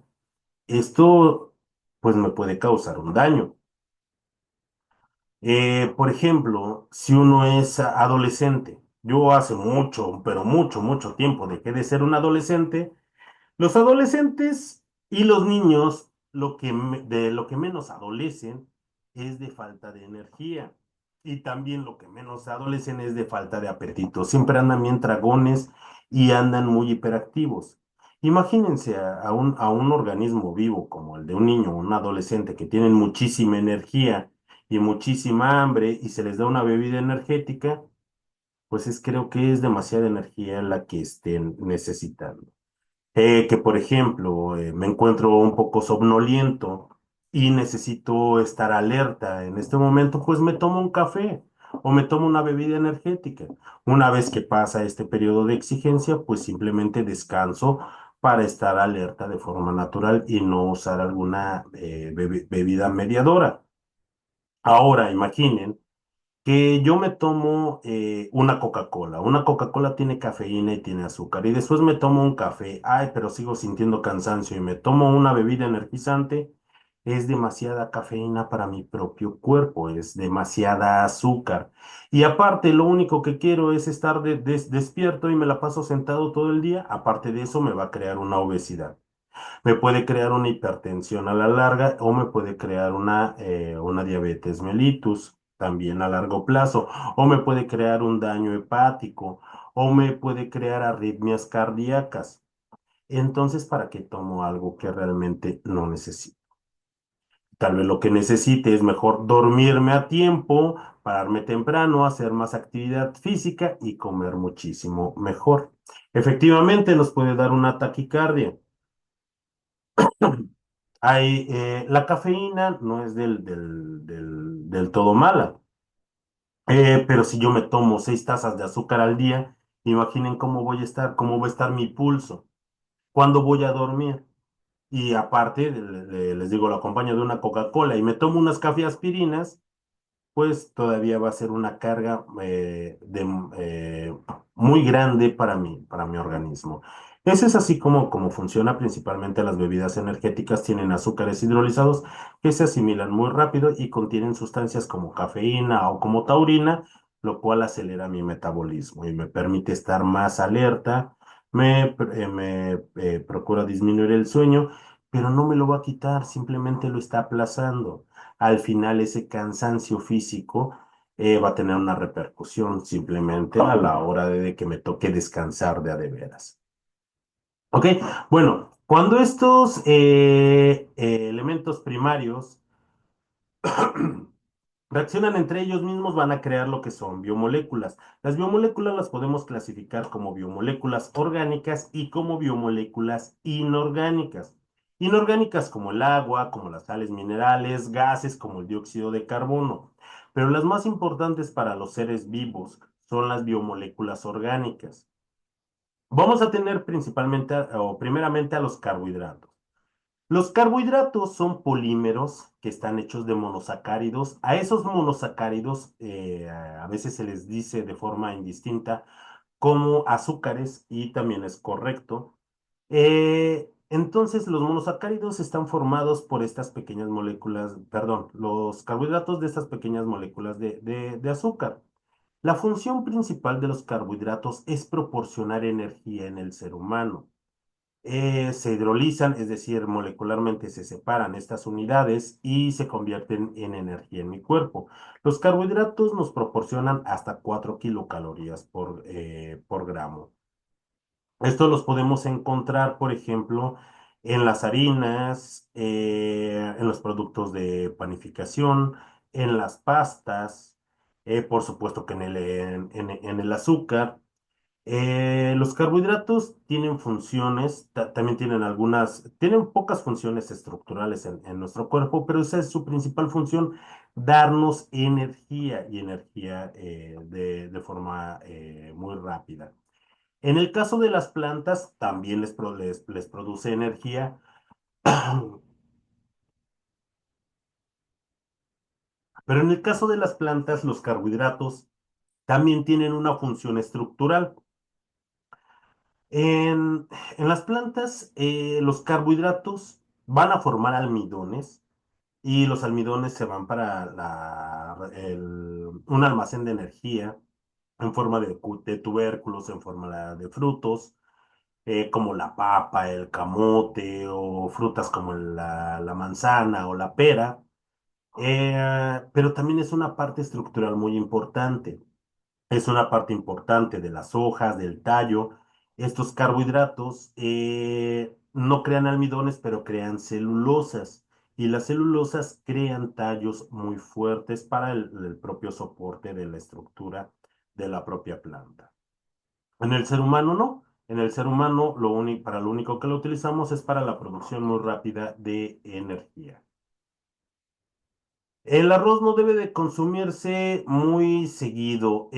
esto pues me puede causar un daño. Por ejemplo, si uno es adolescente, yo hace mucho, pero mucho, mucho tiempo dejé de ser un adolescente. Los adolescentes y los niños, de lo que menos adolecen es de falta de energía. Y también lo que menos adolecen es de falta de apetito. Siempre andan bien dragones y andan muy hiperactivos. Imagínense a un organismo vivo como el de un niño o un adolescente que tienen muchísima energía y muchísima hambre y se les da una bebida energética, pues creo que es demasiada energía la que estén necesitando. Que por ejemplo, me encuentro un poco somnoliento y necesito estar alerta en este momento, pues me tomo un café o me tomo una bebida energética. Una vez que pasa este periodo de exigencia, pues simplemente descanso para estar alerta de forma natural y no usar alguna bebida mediadora. Ahora, imaginen que yo me tomo una Coca-Cola. Una Coca-Cola tiene cafeína y tiene azúcar. Y después me tomo un café. Ay, pero sigo sintiendo cansancio y me tomo una bebida energizante. Es demasiada cafeína para mi propio cuerpo. Es demasiada azúcar. Y aparte, lo único que quiero es estar despierto y me la paso sentado todo el día. Aparte de eso, me va a crear una obesidad. Me puede crear una hipertensión a la larga o me puede crear una diabetes mellitus también a largo plazo, o me puede crear un daño hepático, o me puede crear arritmias cardíacas. Entonces, ¿para qué tomo algo que realmente no necesito? Tal vez lo que necesite es mejor dormirme a tiempo, pararme temprano, hacer más actividad física y comer muchísimo mejor. Efectivamente, nos puede dar una taquicardia. La cafeína no es del todo mala, pero si yo me tomo 6 tazas de azúcar al día, imaginen cómo voy a estar, cómo va a estar mi pulso, cuándo voy a dormir. Y aparte, les digo, lo acompaño de una Coca-Cola y me tomo unas cafeaspirinas, pues todavía va a ser una carga muy grande para mi organismo. Ese es así como funciona principalmente las bebidas energéticas. Tienen azúcares hidrolizados que se asimilan muy rápido y contienen sustancias como cafeína o como taurina, lo cual acelera mi metabolismo y me permite estar más alerta, me procura disminuir el sueño, pero no me lo va a quitar, simplemente lo está aplazando. Al final ese cansancio físico va a tener una repercusión simplemente a la hora de que me toque descansar de a de veras. Ok, bueno, cuando estos elementos primarios reaccionan entre ellos mismos, van a crear lo que son biomoléculas. Las biomoléculas las podemos clasificar como biomoléculas orgánicas y como biomoléculas inorgánicas. Inorgánicas como el agua, como las sales minerales, gases como el dióxido de carbono. Pero las más importantes para los seres vivos son las biomoléculas orgánicas. Vamos a tener principalmente o primeramente a los carbohidratos. Los carbohidratos son polímeros que están hechos de monosacáridos. A esos monosacáridos a veces se les dice de forma indistinta como azúcares y también es correcto. Entonces, los monosacáridos están formados por estas pequeñas moléculas, perdón, los carbohidratos de estas pequeñas moléculas de azúcar. La función principal de los carbohidratos es proporcionar energía en el ser humano. Se hidrolizan, es decir, molecularmente se separan estas unidades y se convierten en energía en mi cuerpo. Los carbohidratos nos proporcionan hasta 4 kilocalorías por gramo. Estos los podemos encontrar, por ejemplo, en las harinas, en los productos de panificación, en las pastas, por supuesto que en el azúcar. Los carbohidratos tienen funciones, también tienen tienen pocas funciones estructurales en nuestro cuerpo, pero esa es su principal función, darnos energía y energía de forma muy rápida. En el caso de las plantas, también les produce energía, pero en el caso de las plantas, los carbohidratos también tienen una función estructural. En, en las plantas, los carbohidratos van a formar almidones y los almidones se van para un almacén de energía en forma de tubérculos, en forma de frutos, como la papa, el camote o frutas como la manzana o la pera. Pero también es una parte estructural muy importante. Es una parte importante de las hojas, del tallo. Estos carbohidratos no crean almidones, pero crean celulosas. Y las celulosas crean tallos muy fuertes para el propio soporte de la estructura de la propia planta. En el ser humano no. En el ser humano para lo único que lo utilizamos es para la producción muy rápida de energía. El arroz no debe de consumirse muy seguido,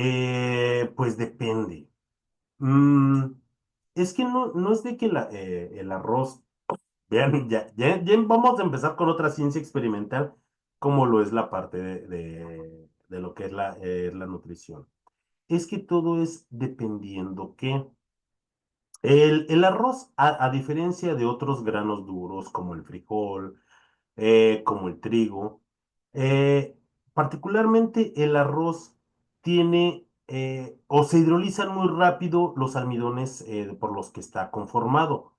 pues depende. Mm, es que no es de que el arroz, vean, ya vamos a empezar con otra ciencia experimental, como lo es la parte de lo que es la nutrición. Es que todo es dependiendo que el arroz, a diferencia de otros granos duros como el frijol, como el trigo, eh, particularmente el arroz tiene o se hidrolizan muy rápido los almidones por los que está conformado.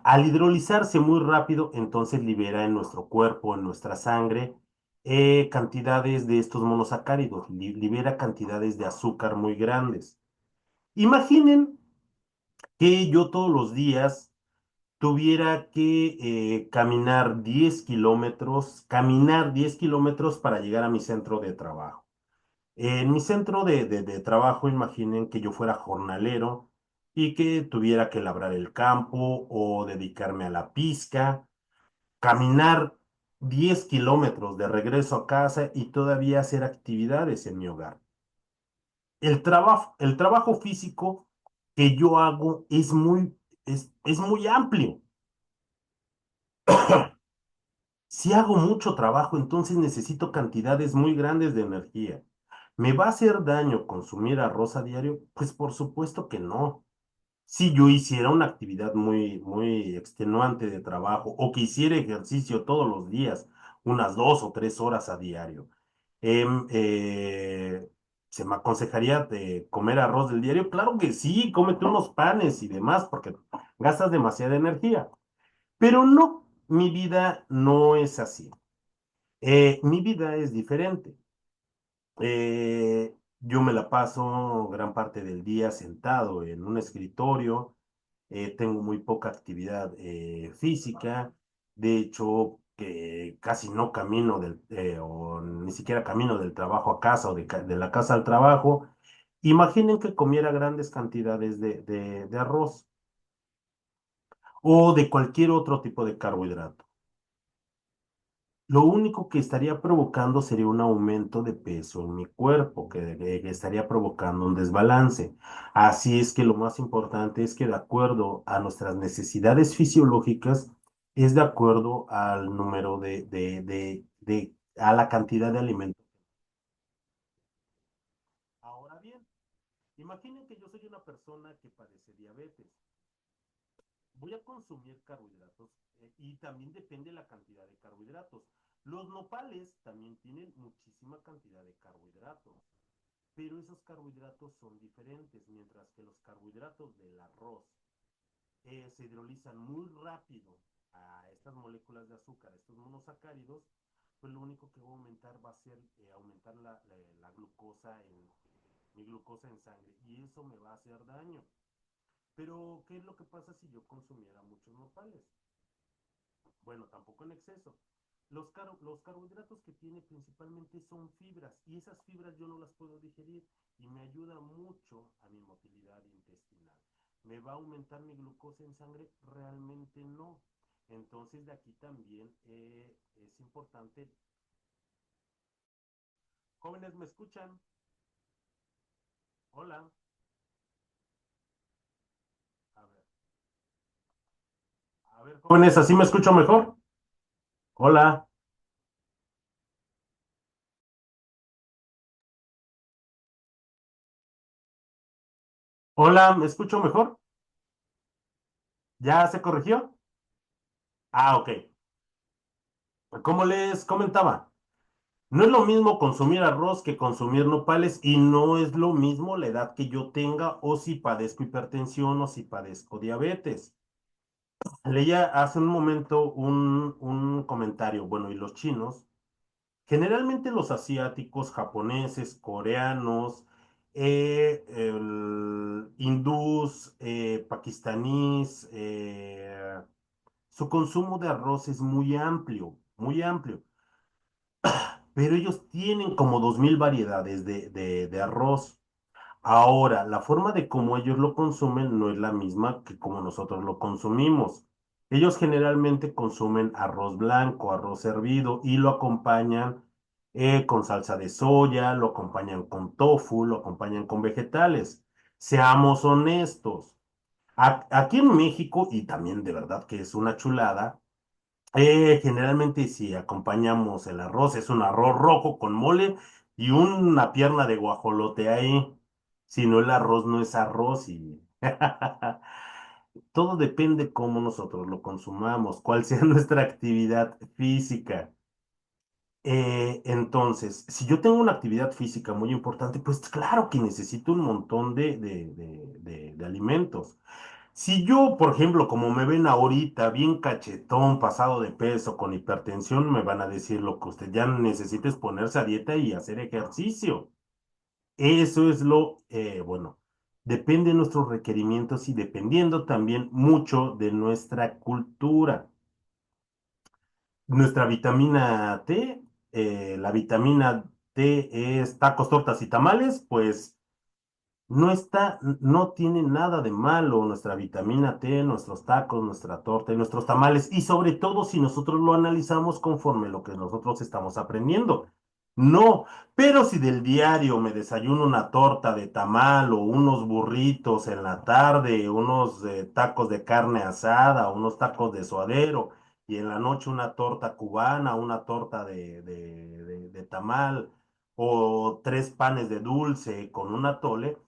Al hidrolizarse muy rápido, entonces libera en nuestro cuerpo, en nuestra sangre, cantidades de estos monosacáridos, libera cantidades de azúcar muy grandes. Imaginen que yo todos los días tuviera que caminar 10 kilómetros para llegar a mi centro de trabajo. En mi centro de trabajo, imaginen que yo fuera jornalero y que tuviera que labrar el campo o dedicarme a la pizca, caminar 10 kilómetros de regreso a casa y todavía hacer actividades en mi hogar. El trabajo físico que yo hago es muy amplio. Si hago mucho trabajo, entonces necesito cantidades muy grandes de energía. ¿Me va a hacer daño consumir arroz a diario? Pues por supuesto que no. Si yo hiciera una actividad muy extenuante de trabajo o que hiciera ejercicio todos los días, unas 2 o 3 horas a diario, em, eh, ¿se me aconsejaría de comer arroz del diario? Claro que sí, cómete unos panes y demás porque gastas demasiada energía. Pero no, mi vida no es así. Mi vida es diferente. Yo me la paso gran parte del día sentado en un escritorio, tengo muy poca actividad física, de hecho, que casi no camino o ni siquiera camino del trabajo a casa o de la casa al trabajo. Imaginen que comiera grandes cantidades de arroz o de cualquier otro tipo de carbohidrato. Lo único que estaría provocando sería un aumento de peso en mi cuerpo, que estaría provocando un desbalance. Así es que lo más importante es que de acuerdo a nuestras necesidades fisiológicas, es de acuerdo al número a la cantidad de alimentos. Ahora bien, imaginen que yo soy una persona que padece diabetes. Voy a consumir carbohidratos y también depende la cantidad de carbohidratos. Los nopales también tienen muchísima cantidad de carbohidratos, pero esos carbohidratos son diferentes, mientras que los carbohidratos del arroz se hidrolizan muy rápido a estas moléculas de azúcar, a estos monosacáridos, pues lo único que va a aumentar va a ser aumentar la glucosa mi glucosa en sangre y eso me va a hacer daño. Pero, ¿qué es lo que pasa si yo consumiera muchos nopales? Bueno, tampoco en exceso. Los carbohidratos que tiene principalmente son fibras y esas fibras yo no las puedo digerir y me ayuda mucho a mi motilidad intestinal. ¿Me va a aumentar mi glucosa en sangre? Realmente no. Entonces de aquí también es importante. Jóvenes, ¿me escuchan? Hola. A ver, jóvenes, ¿así me escucho mejor? Hola. Hola, ¿me escucho mejor? ¿Ya se corrigió? Ah, ok. Como les comentaba, no es lo mismo consumir arroz que consumir nopales y no es lo mismo la edad que yo tenga o si padezco hipertensión o si padezco diabetes. Leía hace un momento un comentario, bueno, y los chinos, generalmente los asiáticos, japoneses, coreanos, hindús, pakistaníes, su consumo de arroz es muy amplio, muy amplio. Pero ellos tienen como 2000 variedades de arroz. Ahora, la forma de cómo ellos lo consumen no es la misma que como nosotros lo consumimos. Ellos generalmente consumen arroz blanco, arroz hervido y lo acompañan con salsa de soya, lo acompañan con tofu, lo acompañan con vegetales. Seamos honestos. Aquí en México, y también de verdad que es una chulada, generalmente si acompañamos el arroz, es un arroz rojo con mole y una pierna de guajolote ahí. Si no, el arroz no es arroz y todo depende cómo nosotros lo consumamos, cuál sea nuestra actividad física. Entonces, si yo tengo una actividad física muy importante, pues claro que necesito un montón de alimentos. Si yo, por ejemplo, como me ven ahorita, bien cachetón, pasado de peso, con hipertensión, me van a decir lo que usted ya necesita es ponerse a dieta y hacer ejercicio. Eso es bueno, depende de nuestros requerimientos y dependiendo también mucho de nuestra cultura. Nuestra vitamina T, la vitamina T es tacos, tortas y tamales, pues no tiene nada de malo nuestra vitamina T, nuestros tacos, nuestra torta y nuestros tamales, y sobre todo si nosotros lo analizamos conforme lo que nosotros estamos aprendiendo. No, pero si del diario me desayuno una torta de tamal o unos burritos en la tarde, unos tacos de carne asada, unos tacos de suadero, y en la noche una torta cubana, una torta de tamal, o tres panes de dulce con un atole,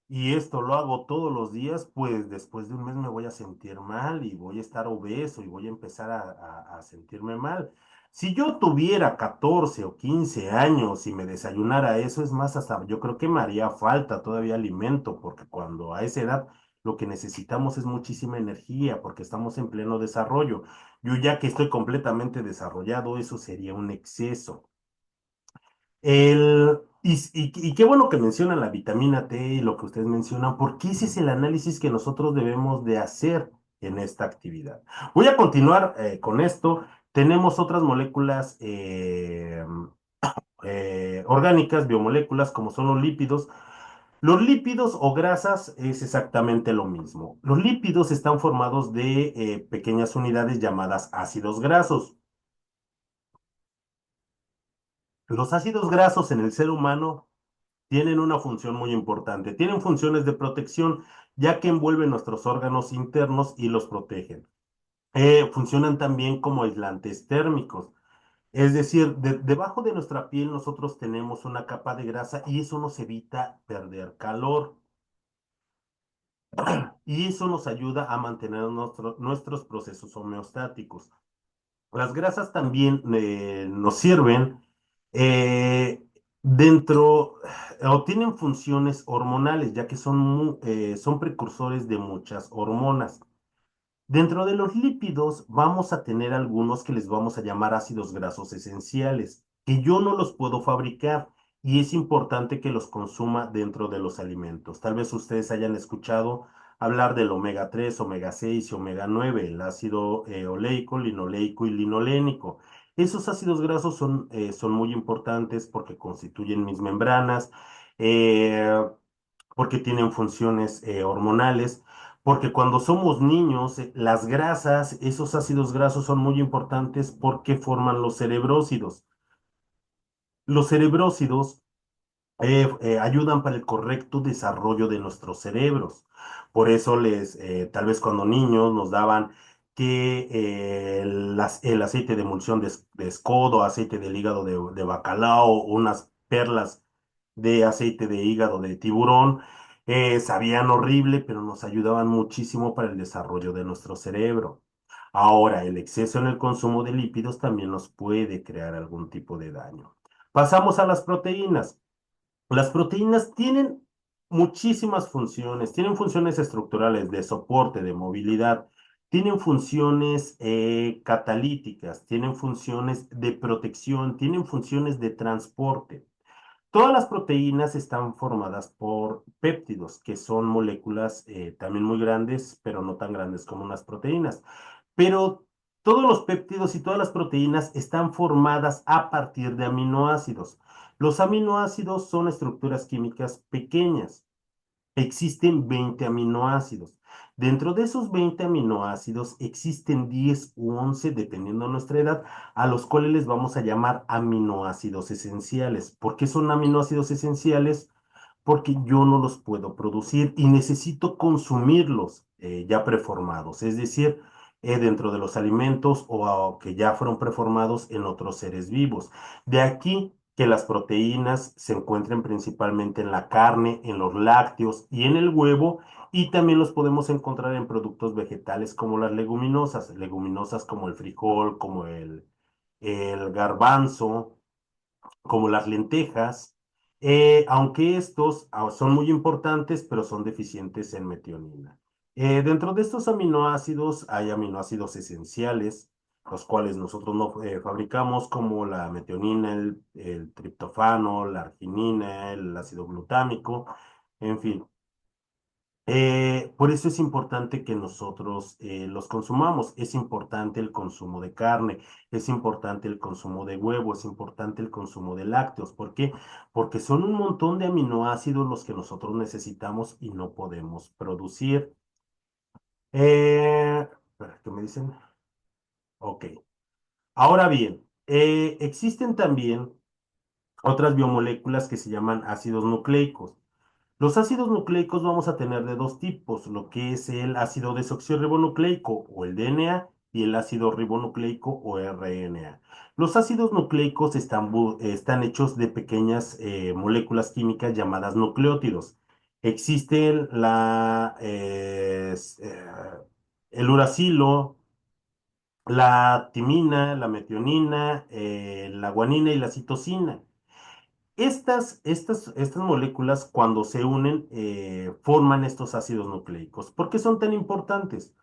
y esto lo hago todos los días, pues después de un mes me voy a sentir mal y voy a estar obeso y voy a empezar a sentirme mal. Si yo tuviera 14 o 15 años y me desayunara eso, es más, hasta yo creo que me haría falta todavía alimento, porque cuando a esa edad lo que necesitamos es muchísima energía, porque estamos en pleno desarrollo. Yo ya que estoy completamente desarrollado, eso sería un exceso. Y qué bueno que mencionan la vitamina T y lo que ustedes mencionan, porque ese es el análisis que nosotros debemos de hacer en esta actividad. Voy a continuar con esto. Tenemos otras moléculas orgánicas, biomoléculas, como son los lípidos. Los lípidos o grasas es exactamente lo mismo. Los lípidos están formados de pequeñas unidades llamadas ácidos grasos. Los ácidos grasos en el ser humano tienen una función muy importante. Tienen funciones de protección, ya que envuelven nuestros órganos internos y los protegen. Funcionan también como aislantes térmicos. Es decir, debajo de nuestra piel nosotros tenemos una capa de grasa y eso nos evita perder calor. Y eso nos ayuda a mantener nuestros procesos homeostáticos. Las grasas también nos sirven eh, dentro o tienen funciones hormonales, ya que son precursores de muchas hormonas. Dentro de los lípidos vamos a tener algunos que les vamos a llamar ácidos grasos esenciales, que yo no los puedo fabricar y es importante que los consuma dentro de los alimentos. Tal vez ustedes hayan escuchado hablar del omega 3, omega 6 y omega 9, el ácido oleico, linoleico y linolénico. Esos ácidos grasos son muy importantes porque constituyen mis membranas, eh, porque tienen funciones hormonales, porque cuando somos niños, las grasas, esos ácidos grasos son muy importantes porque forman los cerebrósidos. Los cerebrósidos ayudan para el correcto desarrollo de nuestros cerebros. Por eso tal vez cuando niños nos daban que el aceite de emulsión de escodo, aceite del hígado de bacalao, unas perlas de aceite de hígado de tiburón, sabían horrible, pero nos ayudaban muchísimo para el desarrollo de nuestro cerebro. Ahora, el exceso en el consumo de lípidos también nos puede crear algún tipo de daño. Pasamos a las proteínas. Las proteínas tienen muchísimas funciones, tienen funciones estructurales de soporte, de movilidad, tienen funciones catalíticas, tienen funciones de protección, tienen funciones de transporte. Todas las proteínas están formadas por péptidos, que son moléculas también muy grandes, pero no tan grandes como unas proteínas. Pero todos los péptidos y todas las proteínas están formadas a partir de aminoácidos. Los aminoácidos son estructuras químicas pequeñas. Existen 20 aminoácidos. Dentro de esos 20 aminoácidos existen 10 u 11, dependiendo de nuestra edad, a los cuales les vamos a llamar aminoácidos esenciales. ¿Por qué son aminoácidos esenciales? Porque yo no los puedo producir y necesito consumirlos ya preformados, es decir, dentro de los alimentos o que ya fueron preformados en otros seres vivos. De aquí que las proteínas se encuentren principalmente en la carne, en los lácteos y en el huevo, y también los podemos encontrar en productos vegetales como las leguminosas como el frijol, como el garbanzo, como las lentejas, aunque estos son muy importantes, pero son deficientes en metionina. Dentro de estos aminoácidos hay aminoácidos esenciales, los cuales nosotros no fabricamos, como la metionina, el triptofano, la arginina, el ácido glutámico, en fin. Por eso es importante que nosotros los consumamos. Es importante el consumo de carne, es importante el consumo de huevo, es importante el consumo de lácteos. ¿Por qué? Porque son un montón de aminoácidos los que nosotros necesitamos y no podemos producir. Espera, ¿qué me dicen? Ok. Ahora bien, existen también otras biomoléculas que se llaman ácidos nucleicos. Los ácidos nucleicos vamos a tener de dos tipos, lo que es el ácido desoxirribonucleico o el DNA y el ácido ribonucleico o RNA. Los ácidos nucleicos están hechos de pequeñas moléculas químicas llamadas nucleótidos. Existen el uracilo, la timina, la metionina, la guanina y la citosina. Estas moléculas, cuando se unen, forman estos ácidos nucleicos. ¿Por qué son tan importantes?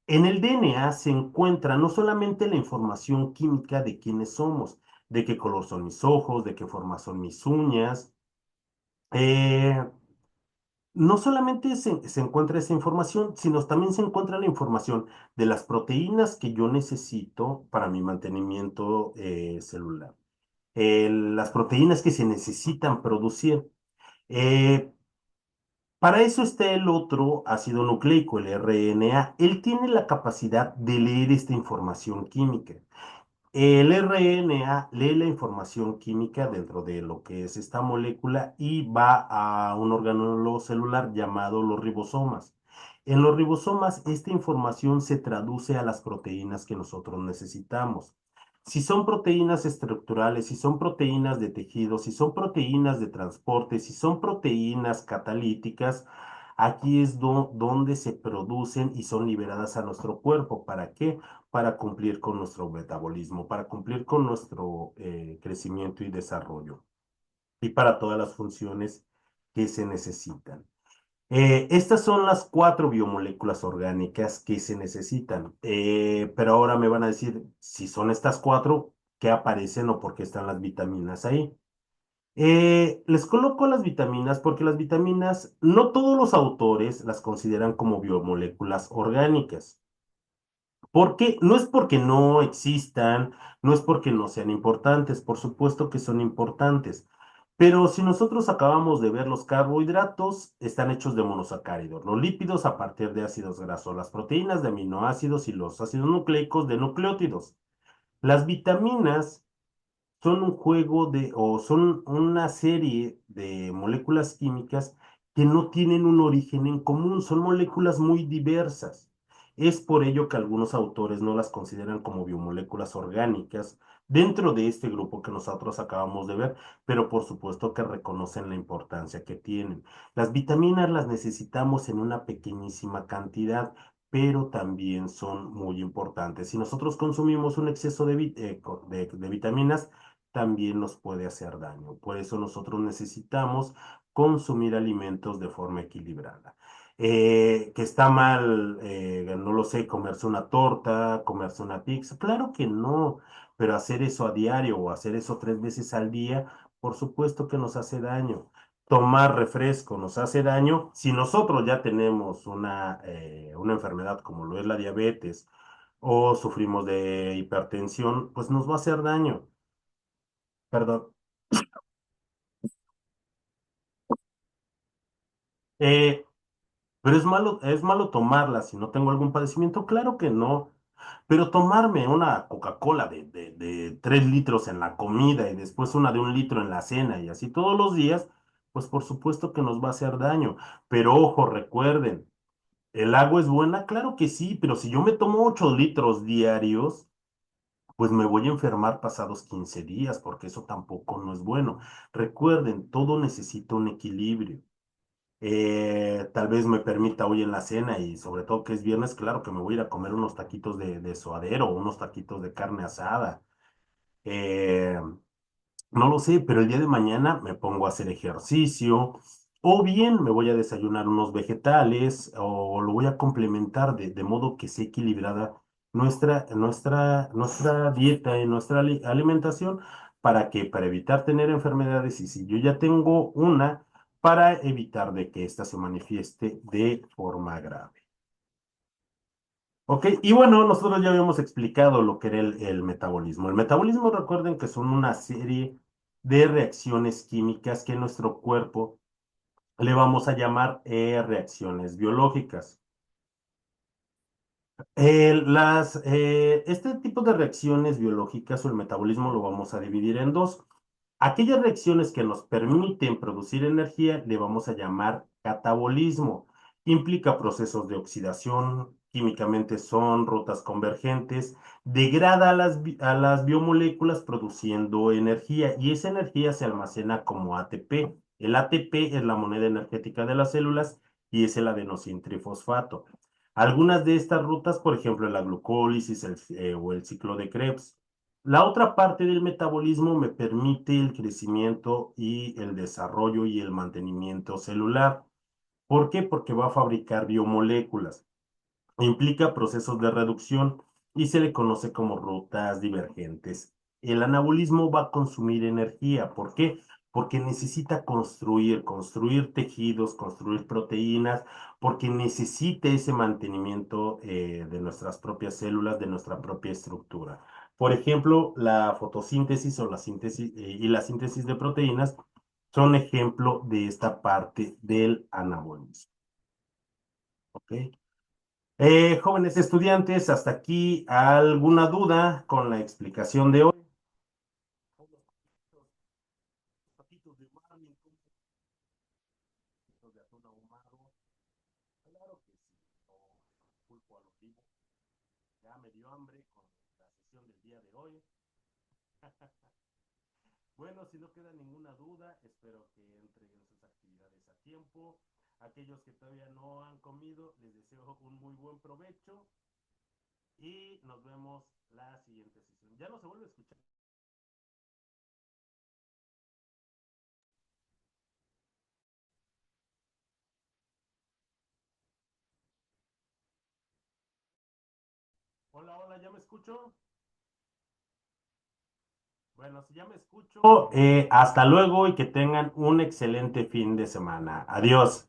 En el DNA se encuentra no solamente la información química de quiénes somos, de qué color son mis ojos, de qué forma son mis uñas. Eh, no solamente se encuentra esa información, sino también se encuentra la información de las proteínas que yo necesito para mi mantenimiento celular. Las proteínas que se necesitan producir. Eh, para eso está el otro ácido nucleico, el RNA. Él tiene la capacidad de leer esta información química. El RNA lee la información química dentro de lo que es esta molécula y va a un órgano celular llamado los ribosomas. En los ribosomas, esta información se traduce a las proteínas que nosotros necesitamos. Si son proteínas estructurales, si son proteínas de tejido, si son proteínas de transporte, si son proteínas catalíticas, aquí es donde se producen y son liberadas a nuestro cuerpo. ¿Para qué? Para cumplir con nuestro metabolismo, para cumplir con nuestro crecimiento y desarrollo y para todas las funciones que se necesitan. Estas son las cuatro biomoléculas orgánicas que se necesitan, pero ahora me van a decir si son estas cuatro, ¿qué aparecen o por qué están las vitaminas ahí? Les coloco las vitaminas porque las vitaminas, no todos los autores las consideran como biomoléculas orgánicas. ¿Por qué? No es porque no existan, no es porque no sean importantes, por supuesto que son importantes. Pero si nosotros acabamos de ver los carbohidratos, están hechos de monosacáridos, los lípidos a partir de ácidos grasos, las proteínas de aminoácidos y los ácidos nucleicos de nucleótidos. Las vitaminas son un juego o son una serie de moléculas químicas que no tienen un origen en común, son moléculas muy diversas. Es por ello que algunos autores no las consideran como biomoléculas orgánicas dentro de este grupo que nosotros acabamos de ver, pero por supuesto que reconocen la importancia que tienen. Las vitaminas las necesitamos en una pequeñísima cantidad, pero también son muy importantes. Si nosotros consumimos un exceso de vitaminas, también nos puede hacer daño. Por eso nosotros necesitamos consumir alimentos de forma equilibrada. Que está mal, no lo sé, comerse una torta, comerse una pizza. Claro que no, pero hacer eso a diario o hacer eso 3 veces al día, por supuesto que nos hace daño. Tomar refresco nos hace daño. Si nosotros ya tenemos una enfermedad como lo es la diabetes o sufrimos de hipertensión, pues nos va a hacer daño. Perdón. Eh, pero es malo tomarla si no tengo algún padecimiento, claro que no. Pero tomarme una Coca-Cola de 3 litros en la comida y después una de 1 litro en la cena y así todos los días, pues por supuesto que nos va a hacer daño. Pero ojo, recuerden, ¿el agua es buena? Claro que sí, pero si yo me tomo 8 litros diarios, pues me voy a enfermar pasados 15 días, porque eso tampoco no es bueno. Recuerden, todo necesita un equilibrio. Tal vez me permita hoy en la cena y sobre todo que es viernes, claro que me voy a ir a comer unos taquitos de suadero, unos taquitos de carne asada. Eh, no lo sé, pero el día de mañana me pongo a hacer ejercicio o bien me voy a desayunar unos vegetales o lo voy a complementar de modo que sea equilibrada nuestra dieta y nuestra alimentación para evitar tener enfermedades y si yo ya tengo una, para evitar de que ésta se manifieste de forma grave. Ok, y bueno, nosotros ya habíamos explicado lo que era el metabolismo. El metabolismo, recuerden que son una serie de reacciones químicas que nuestro cuerpo le vamos a llamar reacciones biológicas. Este tipo de reacciones biológicas o el metabolismo lo vamos a dividir en dos. Aquellas reacciones que nos permiten producir energía le vamos a llamar catabolismo. Implica procesos de oxidación, químicamente son rutas convergentes, degrada a las biomoléculas produciendo energía y esa energía se almacena como ATP. El ATP es la moneda energética de las células y es el adenosintrifosfato. Algunas de estas rutas, por ejemplo, la glucólisis o el ciclo de Krebs. La otra parte del metabolismo me permite el crecimiento y el desarrollo y el mantenimiento celular. ¿Por qué? Porque va a fabricar biomoléculas. Implica procesos de reducción y se le conoce como rutas divergentes El anabolismo va a consumir energía. ¿Por qué? Porque necesita construir tejidos, construir proteínas, porque necesita ese mantenimiento de nuestras propias células, de nuestra propia estructura. Por ejemplo, la fotosíntesis o la síntesis y la síntesis de proteínas son ejemplo de esta parte del anabolismo. ¿Ok? Jóvenes estudiantes, hasta aquí, ¿alguna duda con la explicación de hoy? Taquitos de marlin, taquitos de atún ahumado. Claro que sí. No, pulpo a lo vivo. Ya me dio hambre con la sesión del día de hoy. Bueno, si no queda ninguna duda, espero que entreguen sus actividades a tiempo. Aquellos que todavía no han comido, les deseo un muy buen provecho y nos vemos la siguiente sesión. Ya no se vuelve a escuchar. Hola, hola, ¿ya me escucho? Bueno, si ya me escucho, hasta luego y que tengan un excelente fin de semana. Adiós.